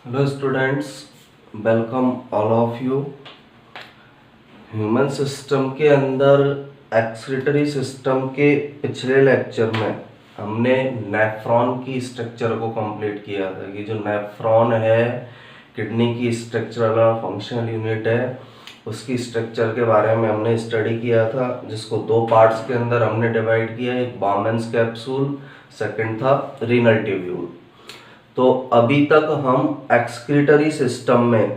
Hello students, welcome all of you. Human system के अंदर excretory system के पिछले लेक्चर में हमने नेफ्रॉन की स्ट्रक्चर को कंप्लीट किया था कि जो नेफ्रॉन है किडनी की स्ट्रक्चरल और फंक्शनल यूनिट है, उसकी स्ट्रक्चर के बारे में हमने स्टडी किया था, जिसको दो पार्ट्स के अंदर हमने डिवाइड किया। एक बाउमेंस कैप्सूल, सेकंड था रीनल ट्यूब्यूल। तो अभी तक हम एक्सक्रीटरी सिस्टम में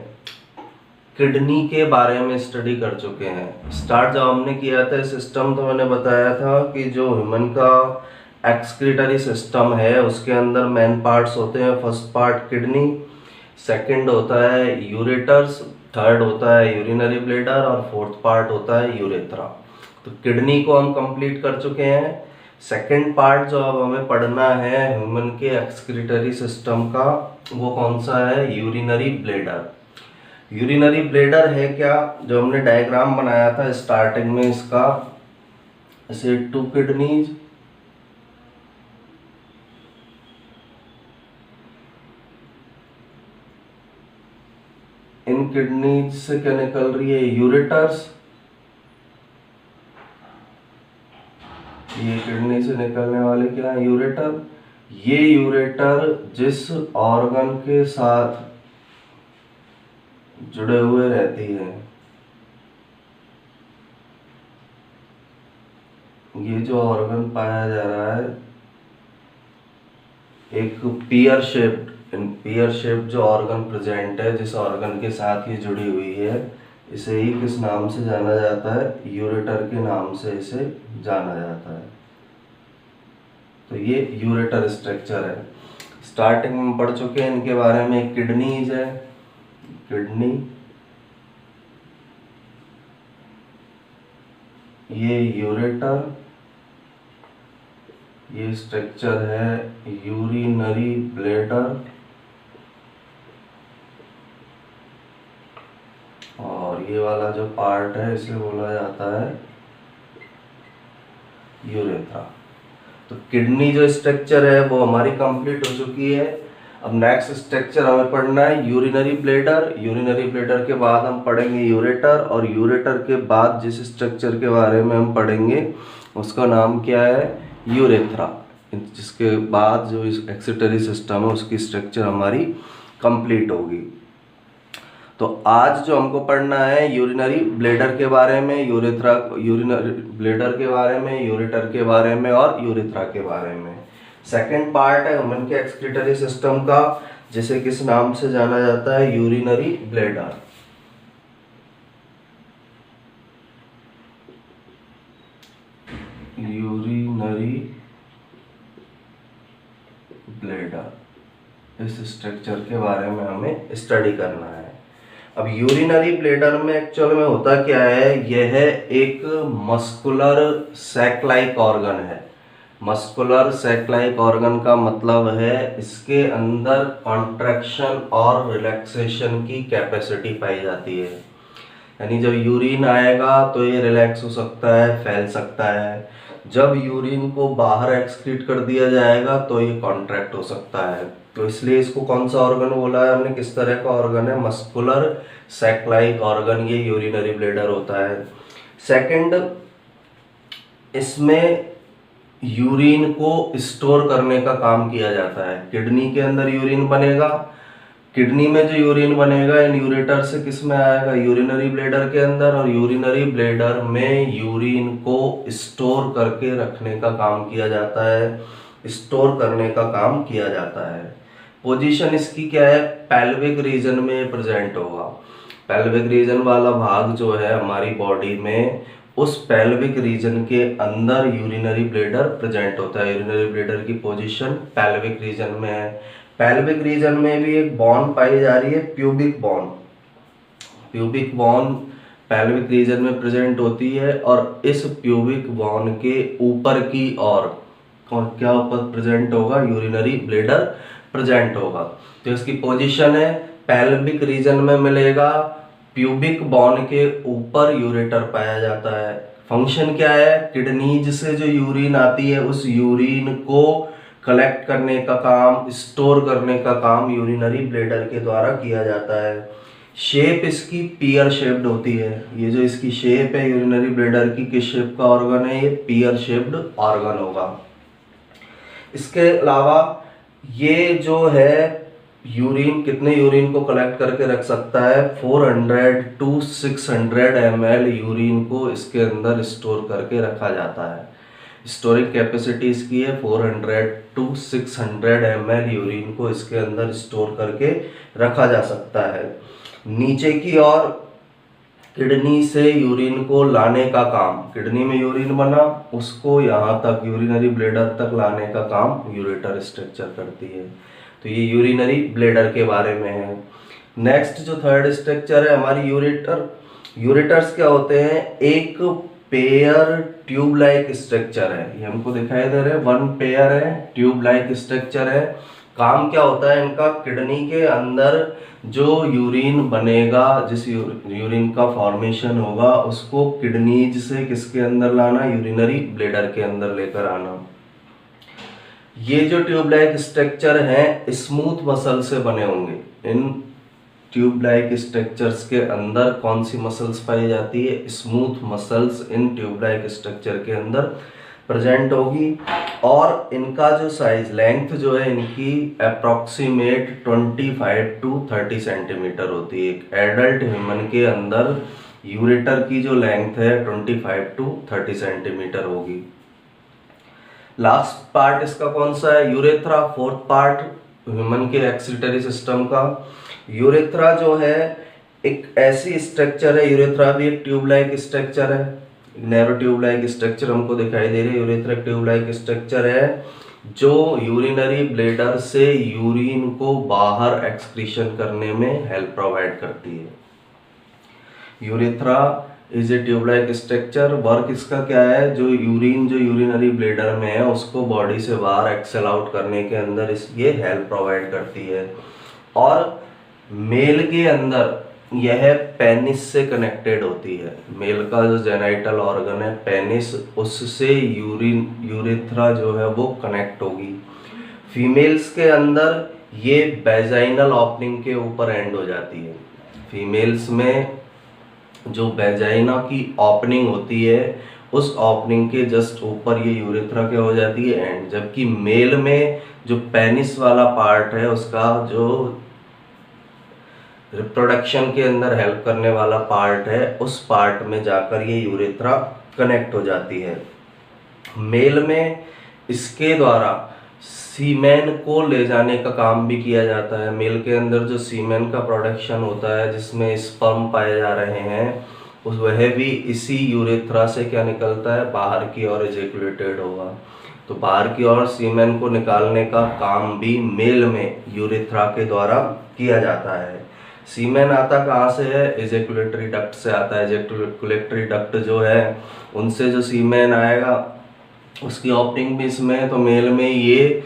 किडनी के बारे में स्टडी कर चुके हैं। स्टार्ट जब हमने किया था सिस्टम, तो मैंने बताया था कि जो ह्यूमन का एक्सक्रीटरी सिस्टम है उसके अंदर मेन पार्ट्स होते हैं। फर्स्ट पार्ट किडनी, सेकंड होता है यूरेटर्स, थर्ड होता है यूरिनरी ब्लैडर और फोर्थ पार्ट होता है यूरेथ्रा। तो किडनी को हम कंप्लीट कर चुके हैं। सेकंड पार्ट जो अब हमें पढ़ना है ह्यूमन के एक्सक्रीटरी सिस्टम का, वो कौन सा है? Urinary bladder. यूरिनरी ब्लैडर है क्या? जो हमने डायग्राम बनाया था स्टार्टिंग में इसका, ऐसे टू किडनीज, इन किडनीज से क्या निकल रही है? यूरेटर्स। ये किडनी से निकलने वाले क्या है? यूरेटर। ये यूरेटर जिस ऑर्गन के साथ जुड़े हुए रहती है, ये जो ऑर्गन पाया जा रहा है एक पियर शेप्ड, इन पियर शेप्ड जो ऑर्गन प्रेजेंट है, जिस ऑर्गन के साथ ये जुड़ी हुई है, इसे ही किस नाम से जाना जाता है? यूरेटर के नाम से इसे जाना जाता है। तो ये यूरेटर स्ट्रक्चर है। स्टार्टिंग में पढ़ चुके हैं इनके बारे में। किडनीज है, किडनी, ये यूरेटर, ये स्ट्रक्चर है यूरिनरी ब्लैडर, और ये वाला जो पार्ट है इसे बोला जाता है यूरेथ्रा। तो किडनी जो स्ट्रक्चर है वो हमारी कंप्लीट हो चुकी है। अब नेक्स्ट स्ट्रक्चर हमें पढ़ना है यूरिनरी ब्लैडर। यूरिनरी ब्लैडर के बाद हम पढ़ेंगे यूरेटर, और यूरेटर के बाद जिस स्ट्रक्चर के बारे में हम पढ़ेंगे उसका नाम क्या है? यूरेथ्रा। जिसके बाद जो इस एक्सक्रीटरी सिस्टम है उसकी स्ट्रक्चर हमारी कंप्लीट होगी। तो आज जो हमको पढ़ना है यूरिनरी ब्लैडर के बारे में, यूरेथ्रा, यूरिनरी ब्लैडर के बारे में, यूरेटर के बारे में और यूरेथ्रा के बारे में। सेकंड पार्ट है ह्यूमन के एक्सक्रीटरी सिस्टम का, जिसे किस नाम से जाना जाता है? Urinary bladder. यूरिनरी ब्लैडर, इस स्ट्रक्चर के बारे में हमें स्टडी करना है। अब यूरिनरी ब्लैडर में एक्चुअल में होता क्या है? यह एक मस्कुलर सैक लाइक ऑर्गन है। मस्कुलर सैक लाइक ऑर्गन का मतलब है इसके अंदर कॉन्ट्रैक्शन और रिलैक्सेशन की कैपेसिटी पाई जाती है। यानी जब यूरिन आएगा तो ये रिलैक्स हो सकता है, फैल सकता है। जब यूरिन को बाहर एक्सक्रीट कर दिया जाएगा तो ये कॉन्ट्रैक्ट हो सकता है। तो इसलिए इसको कौन सा ऑर्गन बोला है हमने? किस तरह का ऑर्गन है? मस्कुलर सैक लाइक ऑर्गन, ये यूरिनरी ब्लैडर होता है। सेकंड, इसमें यूरिन को स्टोर करने का काम किया जाता है। किडनी के अंदर यूरिन बनेगा, किडनी में जो यूरिन बनेगा इन यूरेटर से किस में आएगा? यूरिनरी ब्लैडर के अंदर, और यूरिनरी ब्लैडर में यूरिन को स्टोर करके रखने का काम किया जाता है, स्टोर करने का काम किया जाता है। पोजीशन इसकी क्या है? पेल्विक रीजन में प्रेजेंट होगा। पेल्विक रीजन वाला भाग जो है हमारी बॉडी में, उस पेल्विक रीजन के अंदर यूरिनरी ब्लैडर प्रेजेंट होता है। यूरिनरी ब्लैडर की पोजीशन पेल्विक रीजन में है। पेल्विक रीजन में भी एक बोन पाई जा रही है, pubic bone. Pubic bone pelvic region में प्रेजेंट होती है, और इस प्यूबिक बोन के ऊपर की ओर क्या ऊपर प्रेजेंट होगा? यूरिनरी ब्लैडर प्रेजेंट होगा। तो इसकी पोजीशन है पेल्विक रीजन में मिलेगा, प्यूबिक बोन के ऊपर यूरेटर पाया जाता है। फंक्शन क्या है? किडनीज से जो यूरिन आती है उस यूरिन को कलेक्ट करने का काम, स्टोर करने का काम यूरिनरी ब्लैडर के द्वारा किया जाता है। शेप इसकी पियर शेप्ड होती है। ये जो इसकी शेप है यूरिनरी ब्लैडर की, किस शेप का ऑर्गन है? ये पियर शेप्ड ऑर्गन होगा। इसके अलावा ये जो है यूरिन, कितने यूरिन को कलेक्ट करके रख सकता है? 400 to 600 ml यूरिन को इसके अंदर स्टोर करके रखा जाता है। स्टोरेज कैपेसिटी इसकी है 400 to 600 ml यूरिन को इसके अंदर स्टोर करके रखा जा सकता है। नीचे की ओर किडनी से यूरिन को लाने का काम, किडनी में यूरिन बना उसको यहाँ तक यूरिनरी ब्लैडर तक लाने का काम यूरेटर स्ट्रक्चर करती है। तो ये यूरिनरी ब्लैडर के बारे में है। नेक्स्ट जो थर्ड स्ट्रक्चर है हमारी यूरेटर। यूरेटर्स क्या होते हैं? एक पेयर ट्यूब लाइक स्ट्रक्चर है। ये हमको दिखाई दे रहे हैं, वन पेयर है, ट्यूब लाइक स्ट्रक्चर है। काम क्या होता है इनका? किडनी के अंदर जो यूरिन बनेगा, जिस यूरिन का फॉर्मेशन होगा उसको किडनीज से किसके अंदर लाना? यूरिनरी ब्लैडर के अंदर लेकर आना। ये जो ट्यूब लाइक स्ट्रक्चर हैं स्मूथ मसल से बने होंगे। इन ट्यूब लाइक स्ट्रक्चर्स के अंदर कौन सी मसल्स पाई जाती है? स्मूथ मसल्स इन ट्यूब लाइक स्ट्रक्चर के अंदर प्रेजेंट होगी। और इनका जो साइज, लेंथ जो है इनकी अप्रॉक्सीमेट 25 to 30 सेंटीमीटर होती है। एक एडल्ट ह्यूमन के अंदर यूरेटर की जो लेंथ है 25 to 30 सेंटीमीटर होगी। लास्ट पार्ट इसका कौन सा है? यूरेथ्रा, फोर्थ पार्ट ह्यूमन के एक्सक्रीटरी सिस्टम का। यूरेथ्रा जो है एक ऐसी स्ट्रक्चर है, यूरेथ्रा भी एक ट्यूब लाइक स्ट्रक्चर है, नैरो ट्यूब लाइक स्ट्रक्चर हमको दिखाई दे रही है। यूरेथ्रा ट्यूब लाइक स्ट्रक्चर है जो यूरिनरी ब्लैडर से यूरिन को बाहर एक्सक्रीशन करने में हेल्प प्रोवाइड करती है। Urethra is a tube like structure. Work इसका क्या है? जो यूरिनरी ब्लैडर में है उसको बॉडी से बाहर एक्सेल आउट करने के अंदर ये हेल्प प्रोवाइड करती है। और मेल के अंदर यह पेनिस से कनेक्टेड होती है। मेल का जो जेनाइटल ऑर्गन है पेनिस, उससे यूरेथ्रा जो है वो कनेक्ट होगी। फीमेल्स के अंदर ये वेजाइनल ओपनिंग के ऊपर एंड हो जाती है। फीमेल्स में जो वेजाइना की ओपनिंग होती है उस ओपनिंग के जस्ट ऊपर ये यूरेथ्रा क्या हो जाती है? एंड। जबकि मेल में जो पेनिस वाला पार्ट है उसका जो रिप्रोडक्शन के अंदर हेल्प करने वाला पार्ट है उस पार्ट में जाकर ये यूरेथ्रा कनेक्ट हो जाती है। मेल में इसके द्वारा सीमेन को ले जाने का काम भी किया जाता है। मेल के अंदर जो सीमेन का प्रोडक्शन होता है जिसमें स्पर्म पाए जा रहे हैं उस वह भी इसी यूरेथ्रा से क्या निकलता है? बाहर की ओर इजैकुलेटेड होगा। तो बाहर की ओर सीमेन को निकालने का काम भी मेल में यूरेथ्रा के द्वारा किया जाता है। सीमेन आता कहाँ से है? इजैकुलेटरी डक्ट से आता है। इजैकुलेटरी डक्ट जो है उनसे जो सीमेन आएगा उसकी ओपनिंग भी इसमें है। तो मेल में ये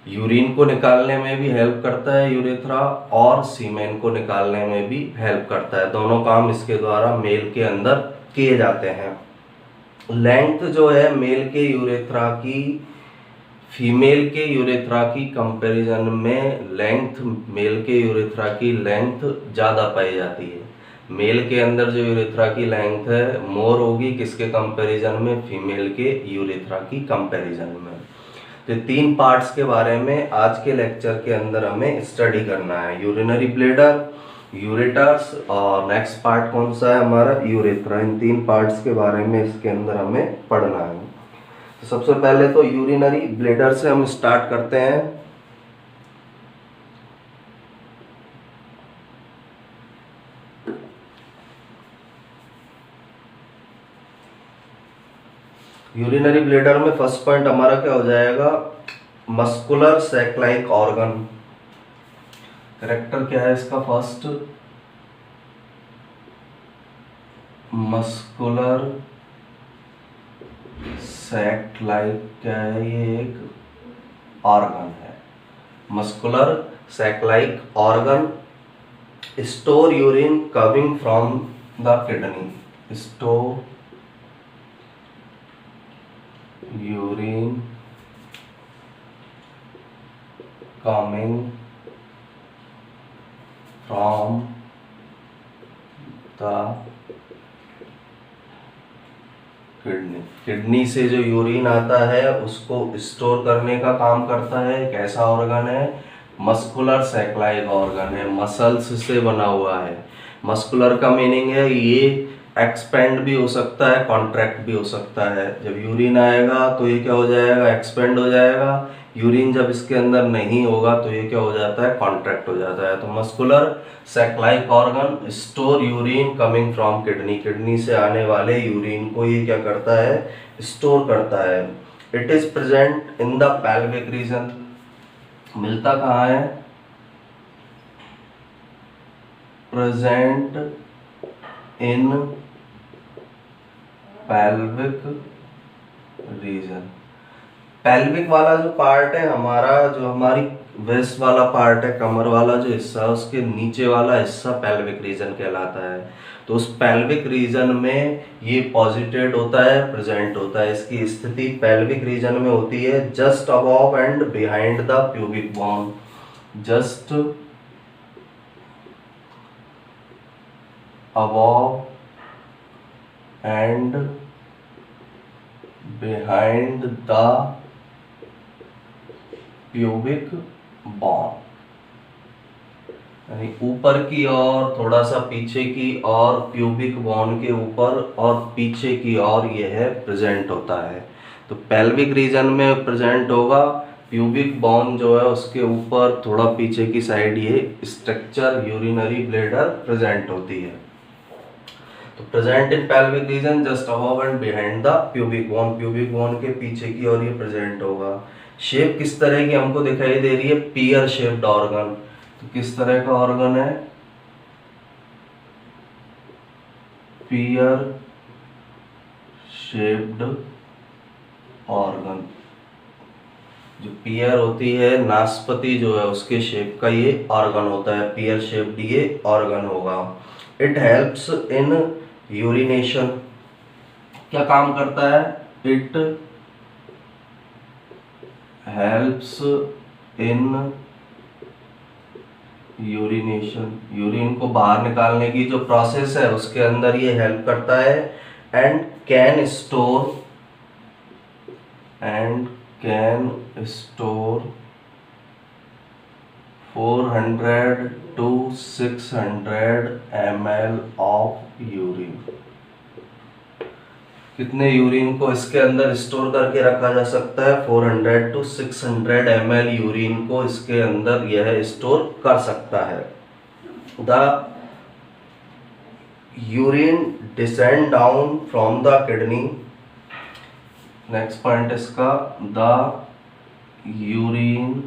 यूरिन को निकालने में भी हेल्प करता है यूरेथ्रा, और सीमेन को निकालने में भी हेल्प करता है। दोनों काम इसके द्वारा मेल के अंदर किए जाते हैं। लेंथ जो है मेल के यूरेथ्रा की फीमेल के यूरेथ्रा की कंपैरिजन में लेंथ, मेल के यूरेथ्रा की लेंथ ज़्यादा पाई जाती है। मेल के अंदर जो यूरेथ्रा की लेंथ है मोर होगी किसके कंपैरिजन में? फीमेल के यूरेथ्रा की कंपैरिजन में। तो तीन पार्ट्स के बारे में आज के लेक्चर के अंदर हमें स्टडी करना है। यूरिनरी ब्लैडर, यूरेटर्स और नेक्स्ट पार्ट कौन सा है हमारा? यूरेथ्रा। इन तीन पार्ट्स के बारे में इसके अंदर हमें पढ़ना है। तो सबसे पहले तो यूरिनरी ब्लैडर से हम स्टार्ट करते हैं। यूरिनरी ब्लैडर में फर्स्ट पॉइंट हमारा क्या हो जाएगा? Muscular sac like organ. Character क्या है इसका? फर्स्ट, मस्कुलर सैक लाइक क्या है? ये एक ऑर्गन है। Muscular sac like organ store urine coming from the kidney. Store urine coming from the kidney से जो यूरिन आता है उसको स्टोर करने का काम करता है। कैसा ऑर्गन है? मस्कुलर सैक्लाइड ऑर्गन है, मसल्स से बना हुआ है। मस्कुलर का मीनिंग है ये एक्सपेंड भी हो सकता है, कॉन्ट्रैक्ट भी हो सकता है। जब यूरिन आएगा तो ये क्या हो जाएगा? एक्सपेंड हो जाएगा। यूरिन जब इसके अंदर नहीं होगा तो ये क्या हो जाता है? कॉन्ट्रैक्ट हो जाता है। तो muscular saclike organ store urine coming from kidney, kidney से आने वाले यूरिन को ये क्या करता है? स्टोर करता है। It is present in the pelvic region. मिलता कहाँ है? Present in pelvic region. Pelvic वाला जो पार्ट है हमारा, जो हमारी वेस्ट वाला पार्ट है, कमर वाला जो हिस्सा है, उसके नीचे वाला हिस्सा पेल्विक रीजन कहलाता है। तो उस पेल्विक रीजन में ये पॉजिटेड होता है, प्रेजेंट होता है। इसकी स्थिति पेल्विक रीजन में होती है, just above and behind the pubic bone. Just above and behind the pubic bone, यानी ऊपर की और थोड़ा सा पीछे की और प्यूबिक बोन के ऊपर और पीछे की और यह प्रेजेंट होता है। तो पेल्विक रीजन में प्रेजेंट होगा, प्यूबिक बोन जो है उसके ऊपर थोड़ा पीछे की साइड ये स्ट्रक्चर यूरिनरी ब्लैडर प्रेजेंट होती है। तो present in pelvic region just above and behind the pubic bone, pubic bone के पीछे की और ये प्रेजेंट होगा। शेप किस तरह की हमको दिखाई दे रही है? Pear shaped organ. तो किस तरह का ऑर्गन है? Pear shaped organ. जो पियर होती है, नाशपाती जो है उसके शेप का ये ऑर्गन होता है, पियर शेप्ड ये ऑर्गन होगा। It helps in urination. क्या काम करता है? It helps in urination, urine को बाहर निकालने की जो प्रोसेस है उसके अंदर ये हेल्प करता है। And can store 400 to 600 ml of urine. कितने यूरिन को इसके अंदर स्टोर करके रखा जा सकता है? 400 to 600 ml यूरिन को इसके अंदर यह स्टोर कर सकता है। The urine descend down from the kidney. Next point इसका, the urine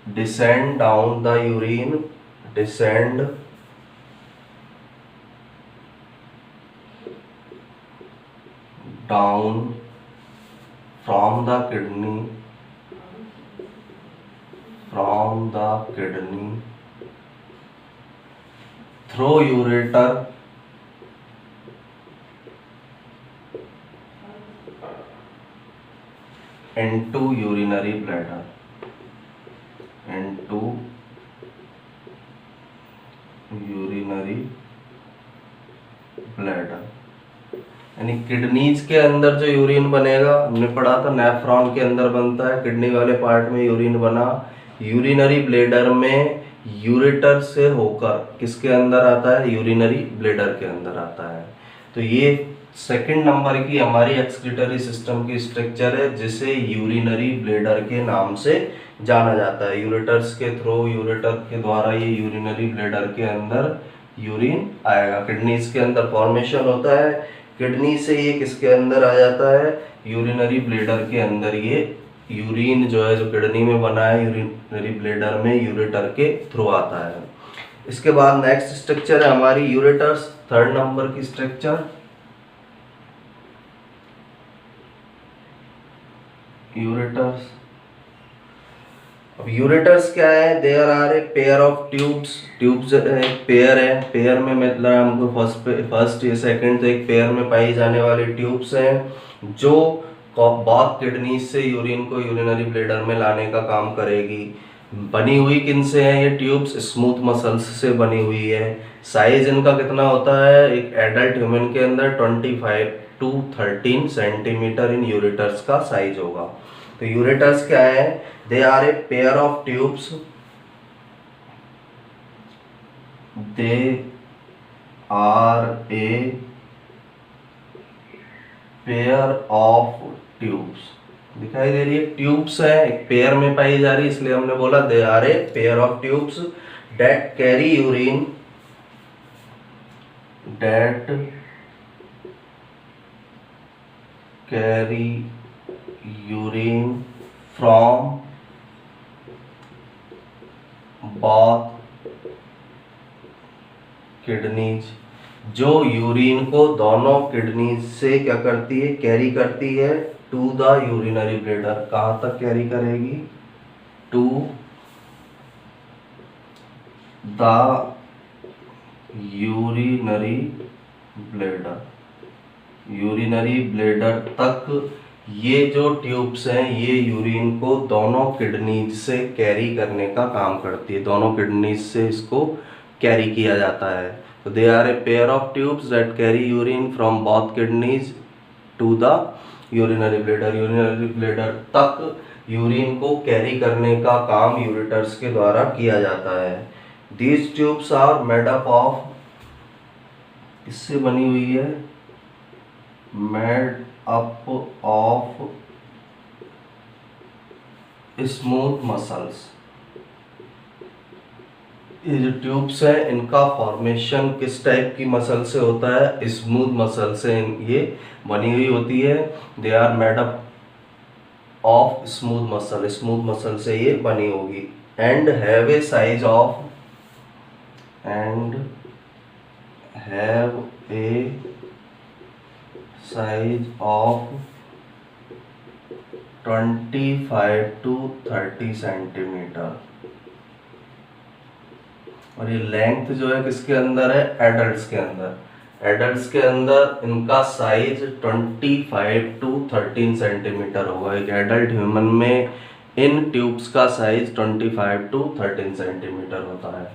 descend down, the urine descend down from the kidney through ureter into urinary bladder, यानी किडनीज के अंदर जो यूरिन बनेगा, हमने पढ़ा था नेफ्रॉन के अंदर बनता है, किडनी वाले पार्ट में यूरिन बना, यूरिनरी ब्लेडर में यूरेटर से होकर किसके अंदर आता है? यूरिनरी ब्लेडर के अंदर आता है। तो ये सेकंड नंबर की हमारी एक्सक्रीटरी सिस्टम की स्ट्रक्चर है, जिसे यूरिनरी ब्लेडर के नाम से जाना जाता है। यूरेटर्स के थ्रू, यूरेटर के द्वारा ये यूरिनरी ब्लेडर के अंदर यूरिन आएगा। किडनीज के अंदर फॉर्मेशन होता है, किडनी से ये किसके अंदर आ जाता है? यूरिनरी ब्लेडर के अंदर ये यूरिन जो है, जो किडनी में बना है, यूरिनरी ब्लेडर में यूरेटर के थ्रू आता है। इसके बाद नेक्स्ट स्ट्रक्चर है हमारी यूरेटर्स, थर्ड नंबर की स्ट्रक्चर यूरेटर्स। अब यूरेटर्स क्या है? There are a pair of tubes, tubes एक पेयर है, पेयर में मतलब हमको फर्स्ट या सेकंड तो एक पेयर में पाई जाने वाली ट्यूब्स हैं, जो बहुत किडनी से यूरिन को यूरिनरी ब्लैडर में लाने का काम करेगी। बनी हुई किन से है ये ट्यूब्स? स्मूथ मसल्स से बनी हुई है। साइज इनका कितना होता है? एक एडल्ट ह्यूमन के अंदर 25 to 13 सेंटीमीटर इन यूरेटर्स का साइज होगा। तो यूरेटर्स क्या है? They are a pair of tubes, they are a pair of tubes. दिखाई दे रही है ट्यूब्स है, एक पेयर में पाई जा रही है, इसलिए हमने बोला they are a pair of tubes that carry urine, that carry urine from both kidneys, जो यूरिन को दोनों किडनीज से क्या करती है? कैरी करती है टू द यूरिनरी ब्लैडर। कहां तक कैरी करेगी? To the urinary bladder, urinary bladder तक ये जो ट्यूब्स हैं ये यूरिन को दोनों किडनीज से कैरी करने का काम करती है। दोनों किडनीज से इसको कैरी किया जाता है। तो they are a pair of tubes that carry urine from both kidneys to the urinary bladder. Urinary bladder तक यूरिन को कैरी करने का काम यूरेटर्स के द्वारा किया जाता है। These tubes are made up of, इससे बनी हुई है, made up of smooth muscles. ये जो ट्यूब्स है इनका फॉर्मेशन किस टाइप की मसल से होता है? स्मूथ मसल से ये बनी हुई होती है। They are made up of smooth muscle, smooth muscle से ये बनी होगी। And have a size of, and have a size of 25 to 30 centimetre. और ये लेंथ जो है किसके अंदर है? एडल्ट्स के अंदर। एडल्ट्स के अंदर इनका साइज 25 to 13 सेंटीमीटर होगा। एक एडल्ट ह्यूमन में इन ट्यूब्स का साइज 25 to 13 सेंटीमीटर होता है।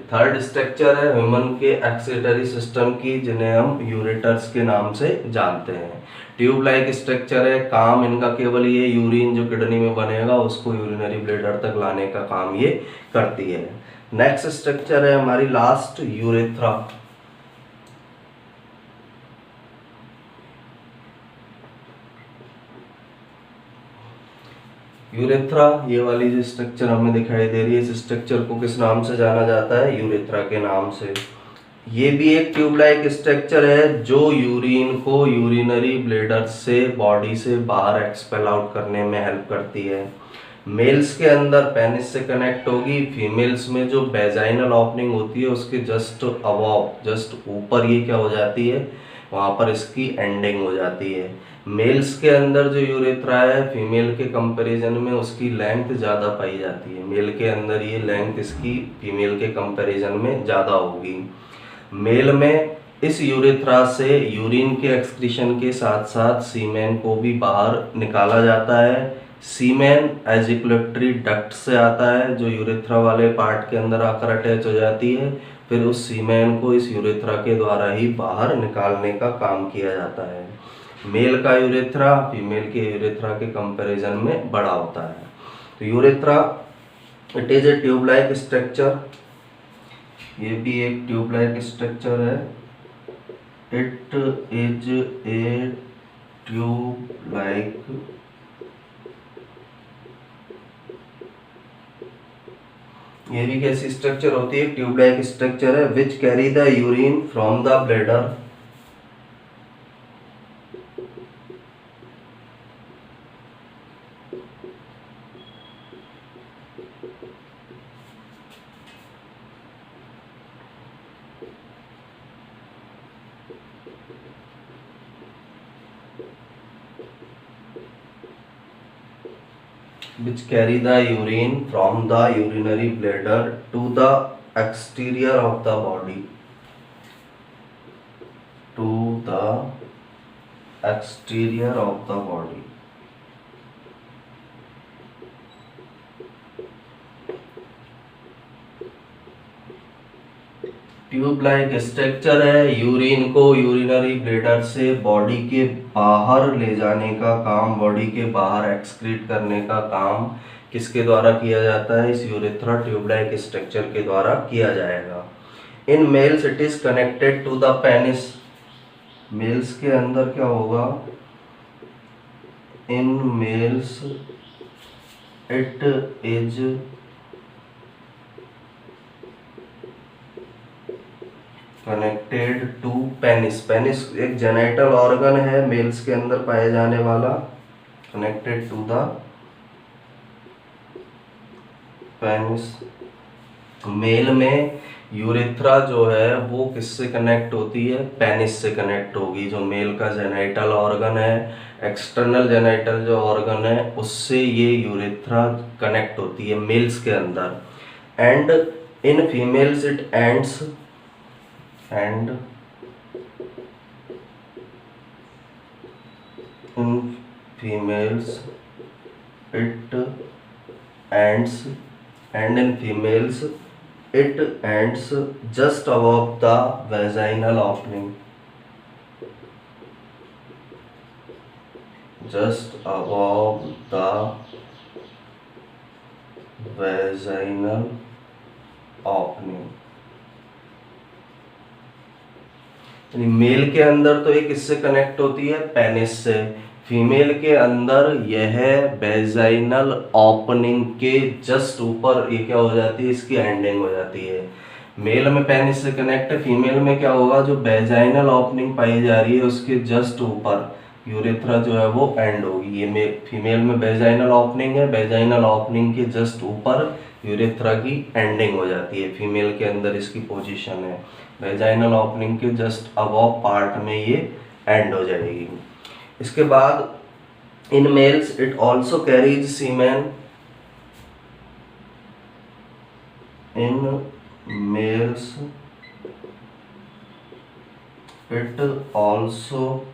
थर्ड स्ट्रक्चर है ह्यूमन के एक्सक्रीटरी सिस्टम की, जिन्हें हम यूरेटर्स के नाम से जानते हैं। ट्यूब लाइक स्ट्रक्चर है, काम इनका केवल ये यूरिन जो किडनी में बनेगा उसको यूरिनरी ब्लैडर तक लाने का काम ये करती है। नेक्स्ट स्ट्रक्चर है हमारी लास्ट, यूरेथ्रा। यूरेथ्रा, ये वाली जो स्ट्रक्चर हमें दिखाई दे रही है, इस स्ट्रक्चर को किस नाम से जाना जाता है? यूरेथ्रा के नाम से। ये भी एक ट्यूब लाइक स्ट्रक्चर है जो यूरिन को यूरिनरी ब्लैडर से बॉडी से बाहर एक्सपेल आउट करने में हेल्प करती है। मेल्स के अंदर पेनिस से कनेक्ट होगी, फीमेल्स में जो वेजाइनल ओपनिंग होती है उसके जस्ट अबव, जस्ट ऊपर ये क्या हो जाती है? वहाँ पर इसकी एंडिंग हो जाती है। मेल्स के अंदर जो यूरेथ्रा है फीमेल के कंपैरिजन में उसकी लेंथ ज़्यादा पाई जाती है। मेल के अंदर ये लेंथ इसकी फीमेल के कंपैरिजन में ज़्यादा होगी। मेल में इस यूरेथ्रा से यूरिन के एक्सक्रीशन के साथ साथ सीमेन को भी बाहर निकाला जाता है। सीमेन एजिकुलेटरी डक्ट से आता है जो यूरेथ्रा वाले पार्ट के अंदर आकर अटैच हो जाती है। फिर उस सीमेन को इस यूरेथ्रा के द्वारा ही बाहर निकालने का काम किया जाता है। मेल का यूरेथ्रा फीमेल के यूरेथ्रा के कंपैरिजन में बड़ा होता है। तो urethra it is a tube like structure, ये भी एक ट्यूब लाइक स्ट्रक्चर है। It is a tube like, ये भी कैसी स्ट्रक्चर होती है? ट्यूब लाइक स्ट्रक्चर है which carry the urine from the bladder which carry the urine from the urinary bladder to the exterior of the body, to the exterior of the body। Tube like structure है। Urine को urinary bladder से body के बाहर ले जाने का काम, body के बाहर एक्सक्रीट करने का काम किसके द्वारा किया जाता है? इस यूरेथ्रा ट्यूब लाइक स्ट्रक्चर के द्वारा किया जाएगा। In males it is connected to the penis. Males के अंदर क्या होगा? In males it is connected to penis. Penis एक जेनाइटल ऑर्गन है मेल्स के अंदर पाए जाने वाला। Connected to the penis. Male में यूरेथ्रा जो है वो किससे कनेक्ट होती है? पेनिस से कनेक्ट होगी। जो मेल का जेनाइटल ऑर्गन है, एक्सटर्नल जेनाइटल जो ऑर्गन है, उससे ये यूरेथ्रा कनेक्ट होती है मेल्स के अंदर। And in females it ends and in females it ends and in females it ends just above the vaginal opening, just above the vaginal opening। Male के अंदर तो एक इससे कनेक्ट होती है पेनिस से, फीमेल के अंदर यह वेजाइनल ओपनिंग के जस्ट ऊपर ये क्या हो जाती है? इसकी एंडिंग हो जाती है। मेल में पेनिस से कनेक्ट है, फीमेल में क्या होगा? जो वेजाइनल ओपनिंग पाई जा रही है उसके जस्ट ऊपर यूरेथ्रा जो है वो एंड होगी। ये फीमेल में वेजाइनल ओपनिंग है, वेजाइनल ओपनिंग के जस्ट ऊपर यूरेथ्रा की एंडिंग हो जाती है। फीमेल के अंदर इसकी पोजीशन है, वेजाइनल ओपनिंग के जस्ट अबव पार्ट में ये एंड हो जाएगी। इसके बाद in males it also carries semen. In males it also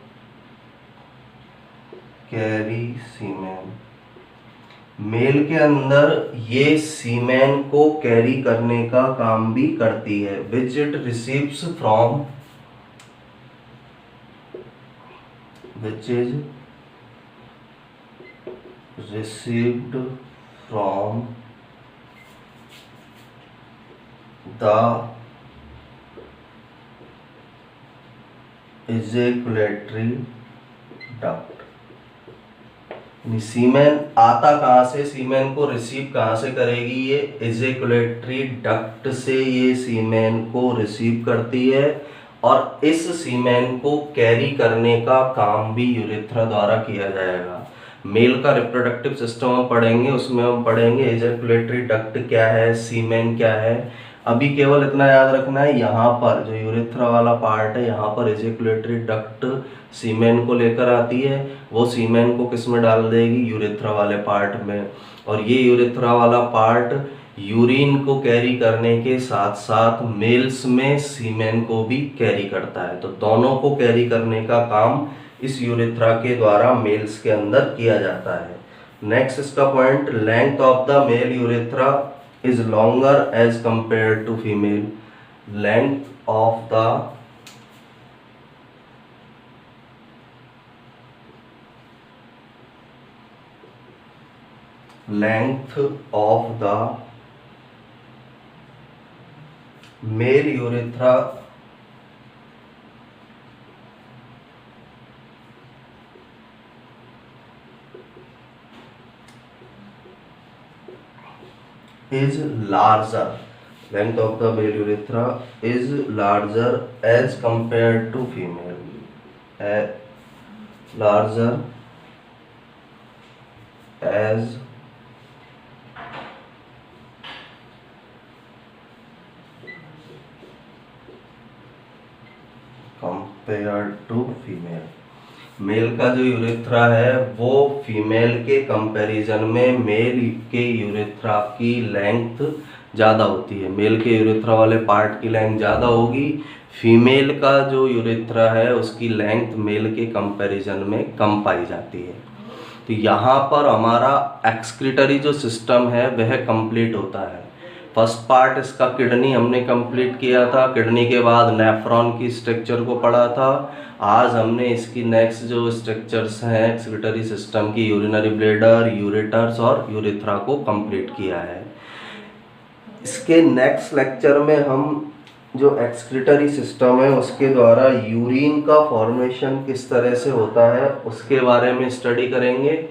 carry semen. Male के अंदर ये सीमेन को कैरी करने का काम भी करती है। Which it receives from, which is received from the ejaculatory duct. Semen आता कहाँ से? सीमेन को रिसीव कहाँ से करेगी? ये इजैकुलेटरी डक्ट से ये सीमेन को रिसीव करती है और इस सीमेन को कैरी करने का काम भी यूरेथ्रा द्वारा किया जाएगा। मेल का रिप्रोडक्टिव सिस्टम हम पढ़ेंगे, उसमें हम पढ़ेंगे इजैकुलेटरी डक्ट क्या है, सीमेन क्या है। अभी केवल इतना याद रखना है, यहाँ पर जो यूरेथ्रा वाला पार्ट है यहाँ पर इजैकुलेटरी डक्ट सीमेन को लेकर आती है। वो सीमेन को किस में डाल देगी? यूरेथ्रा वाले पार्ट में। और ये यूरेथ्रा वाला पार्ट यूरिन को कैरी करने के साथ साथ मेल्स में सीमेन को भी कैरी करता है। तो दोनों को कैरी करने का काम इस यूरेथ्रा के द्वारा मेल्स के अंदर किया जाता है। नेक्स्ट इसका point, length of the male urethra is longer as compared to female। length of the male urethra is larger। length of the male urethra is larger as compared to female। larger as compared to female। Male का जो urethra है वो female के comparison में male के urethra की length ज़्यादा होती है। मेल के यूरेथ्रा वाले पार्ट की लेंथ ज़्यादा होगी, फीमेल का जो यूरेथ्रा है उसकी लेंथ मेल के कंपैरिजन में कम पाई जाती है। तो यहाँ पर हमारा एक्सक्रीटरी जो सिस्टम है वह कंप्लीट होता है। फर्स्ट पार्ट इसका किडनी हमने कंप्लीट किया था, किडनी के बाद नेफ्रॉन की स्ट्रक्चर को पढ़ा था। आज हमने इसकी नेक्स्ट जो स्ट्रक्चर्स हैं एक्सक्रीटरी सिस्टम की, यूरिनरी ब्लैडर, यूरेटर्स और यूरेथ्रा को कंप्लीट किया है। इसके नेक्स्ट लेक्चर में हम जो एक्सक्रीटरी सिस्टम है उसके द्वारा यूरिन का फॉर्मेशन किस तरह से होता है उसके बारे में स्टडी करेंगे।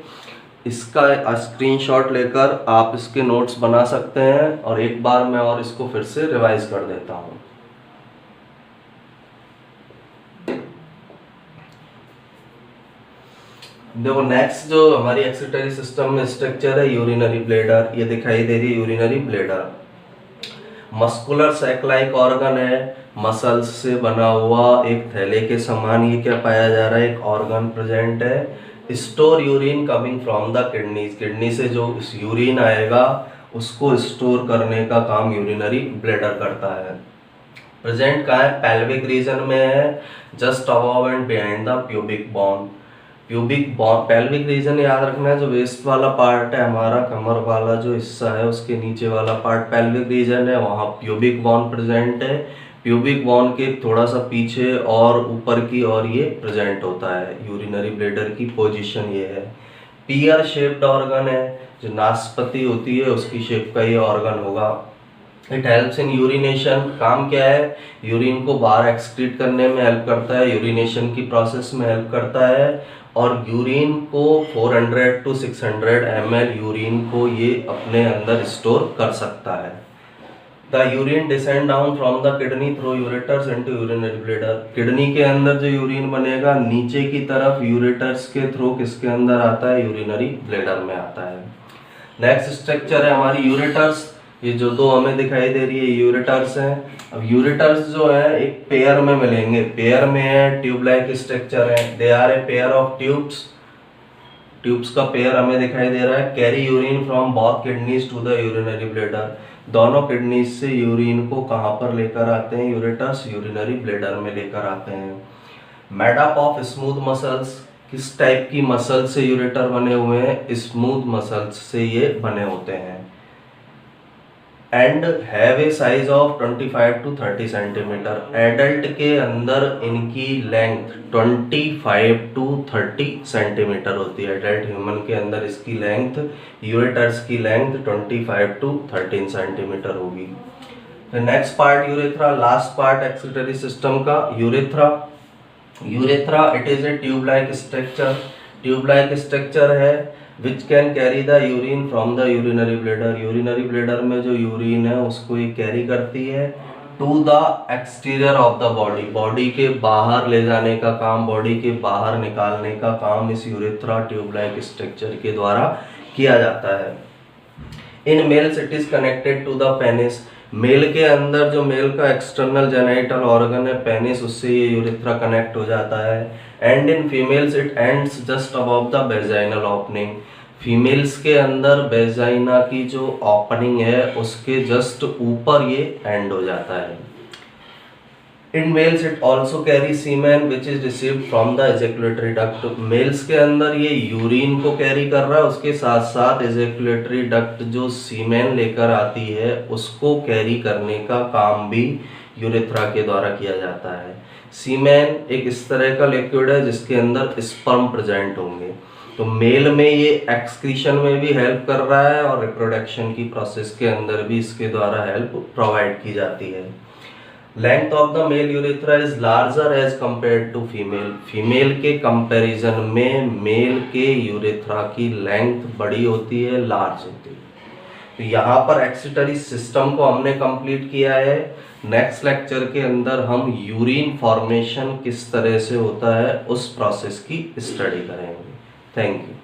इसका स्क्रीनशॉट लेकर आप इसके नोट्स बना सकते हैं और एक बार मैं और इसको फिर से रिवाइज कर देता हूँ। देखो नेक्स्ट जो हमारी एक्सक्रीटरी सिस्टम में स्ट्रक्चर है यूरिनरी ब्लैडर, ये दिखाई दे रही है urinary bladder. Muscular sac like organ है, मसल्स से बना हुआ एक थैले के समान ये क्या पाया जा रहा है, एक ऑर्गन प्रेजेंट है। Store urine coming from the kidneys, kidney से जो यूरिन आएगा उसको स्टोर करने का काम यूरिनरी ब्लैडर करता है। प्रेजेंट कहाँ है, पेल्विक रीजन में है, just above and behind the pubic bone. Pubic bone, pelvic region याद रखना है, जो वेस्ट वाला पार्ट है हमारा, कमर वाला जो हिस्सा है उसके नीचे वाला पार्ट पेल्विक रीजन है, वहाँ प्यूबिक बोन प्रेजेंट है। प्यूबिक बोन के थोड़ा सा पीछे और ऊपर की और ये प्रेजेंट होता है। यूरिनरी ब्लैडर की पोजीशन ये है। पियर शेप्ड ऑर्गन है, जो नाशपाती होती है उसकी शेप का ये ऑर्गन होगा। इट हेल्प्स इन यूरिनेशन, काम क्या है, यूरिन को बाहर एक्सक्रीट करने में हेल्प करता है, यूरिनेशन की प्रोसेस में हेल्प करता है और यूरिन को 400 to 600 ml यूरिन को ये अपने अंदर स्टोर कर सकता है। The urine descend down from the kidney through ureters into urinary bladder, kidney के अंदर जो यूरिन बनेगा नीचे की तरफ यूरेटर्स के थ्रू किसके अंदर आता है, यूरिनरी ब्लैडर में आता है। नेक्स्ट स्ट्रक्चर है हमारी यूरेटर्स, ये जो दो हमें दिखाई दे रही है यूरेटर्स हैं। अब यूरेटर्स जो है एक पेयर में मिलेंगे, पेयर में है, ट्यूब लाइक स्ट्रक्चर है, they are a pair of tubes, tubes का पेयर हमें दिखाई दे रहा है। Carry urine from both kidneys to the urinary bladder, दोनों किडनीज से यूरिन को कहाँ पर लेकर आते हैं, यूरेटर्स यूरिनरी ब्लैडर में लेकर आते हैं। मेडअप ऑफ स्मूथ मसल्स, किस टाइप की मसल से यूरेटर बने हुए हैं, स्मूथ मसल्स से ये बने होते हैं। And have a size of 25 to 30 centimetre, adult के अंदर इनकी लेंथ 25 to 30 सेंटीमीटर होती है। एडल्ट ह्यूमन के अंदर इसकी लेंथ, यूरेटर्स की लेंथ 25 to 13 सेंटीमीटर होगी। Next part urethra, last part excretory system का urethra. Urethra it is a tube like structure, tube like structure है which can carry the urine from the urinary bladder, urinary bladder में जो urine है उसको ये carry करती है to the exterior of the body, body के बाहर ले जाने का काम, बॉडी के बाहर निकालने का काम इस यूरेथ्रा ट्यूब लाइक स्ट्रक्चर के द्वारा किया जाता है। In males it is connected to the penis, male के अंदर जो मेल का एक्सटर्नल जेनाइटल ऑर्गन है पेनिस, उससे ये यूरेथ्रा कनेक्ट हो जाता है। And in females it ends just above the vaginal opening, females के अंदर वेजाइना की जो ओपनिंग है उसके जस्ट ऊपर ये एंड हो जाता है। In males it also carry semen which is received from the ejaculatory duct, males के अंदर ये यूरिन को कैरी कर रहा है, उसके साथ साथ एजेकुलेटरी डक्ट जो सीमेन लेकर आती है उसको कैरी करने का काम भी यूरेथ्रा के द्वारा किया जाता है। सीमेन एक इस तरह का लिक्विड है जिसके अंदर स्पर्म प्रेजेंट होंगे, तो मेल में ये एक्सक्रीशन में भी हेल्प कर रहा है और रिप्रोडक्शन की प्रोसेस के अंदर भी इसके द्वारा हेल्प प्रोवाइड की जाती है। Length of the male urethra is larger as compared to female, female के कंपैरिजन में मेल के यूरेथ्रा की लेंथ बड़ी होती है, लार्ज होती है। तो यहाँ पर एक्सक्रीटरी सिस्टम को हमने कंप्लीट किया है। नेक्स्ट लेक्चर के अंदर हम यूरिन फॉर्मेशन किस तरह से होता है उस प्रोसेस की स्टडी करेंगे। Thank you.